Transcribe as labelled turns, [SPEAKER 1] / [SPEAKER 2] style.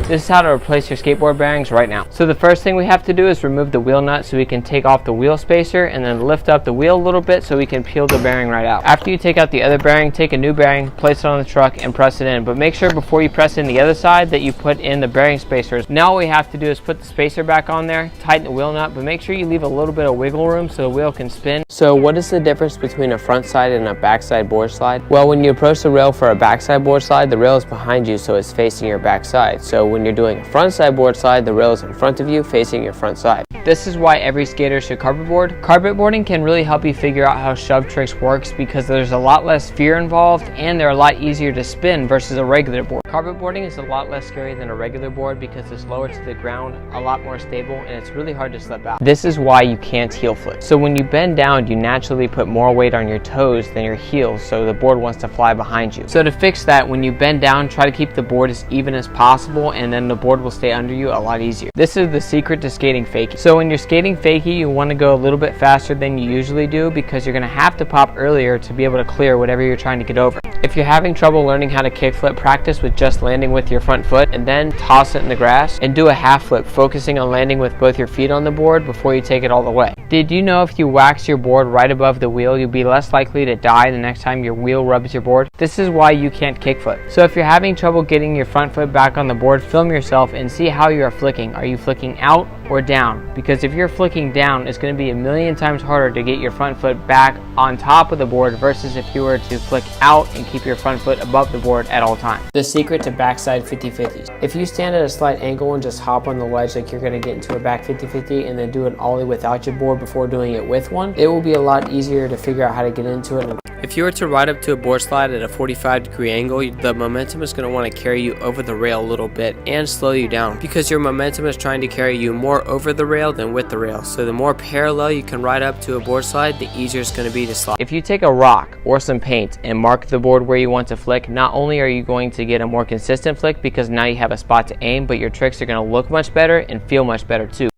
[SPEAKER 1] This is how to replace your skateboard bearings right now. So the first thing we have to do is remove the wheel nut so we can take off the wheel spacer, and then lift up the wheel a little bit so we can peel the bearing right out. After you take out the other bearing, take a new bearing, place it on the truck, and press it in. But make sure before you press in the other side that you put in the bearing spacers. Now all we have to do is put the spacer back on there, tighten the wheel nut, but make sure you leave a little bit of wiggle room so the wheel can spin. So what is the difference between a front side and a backside board slide? Well, when you approach the rail for a backside board slide, the rail is behind you, so it's facing your backside. So when you're doing a front side board slide, the rail is in front of you, facing your front side. This is why every skater should carpet board. Carpet boarding can really help you figure out how shove tricks works because there's a lot less fear involved and they're a lot easier to spin versus a regular board. Carpet boarding is a lot less scary than a regular board because it's lower to the ground, a lot more stable, and it's really hard to slip out. This is why you can't heel flip. So when you bend down, you naturally put more weight on your toes than your heels, so the board wants to fly behind you. So to fix that, when you bend down, try to keep the board as even as possible, and then the board will stay under you a lot easier. This is the secret to skating fakie. So when you're skating fakie, you want to go a little bit faster than you usually do because you're going to have to pop earlier to be able to clear whatever you're trying to get over. If you're having trouble learning how to kickflip, practice with just landing with your front foot and then toss it in the grass, and do a half flip, focusing on landing with both your feet on the board before you take it all the way. Did you know if you wax your board right above the wheel, you'll be less likely to die the next time your wheel rubs your board? This is why you can't kickflip. So if you're having trouble getting your front foot back on the board, film yourself and see how you are flicking. Are you flicking out or down? Because if you're flicking down, it's going to be a million times harder to get your front foot back on top of the board versus if you were to flick out and keep your front foot above the board at all times. The secret to backside 50-50s. If you stand at a slight angle and just hop on the ledge like you're going to get into a back 50-50 and then do an ollie without your board before doing it with one, it will be a lot easier to figure out how to get into it. If you were to ride up to a board slide at a 45-degree angle, the momentum is going to want to carry you over the rail a little bit and slow you down because your momentum is trying to carry you more over the rail than with the rail. So the more parallel you can ride up to a board slide, the easier it's going to be to slide. If you take a rock or some paint and mark the board where you want to flick, not only are you going to get a more consistent flick because now you have a spot to aim, but your tricks are going to look much better and feel much better too.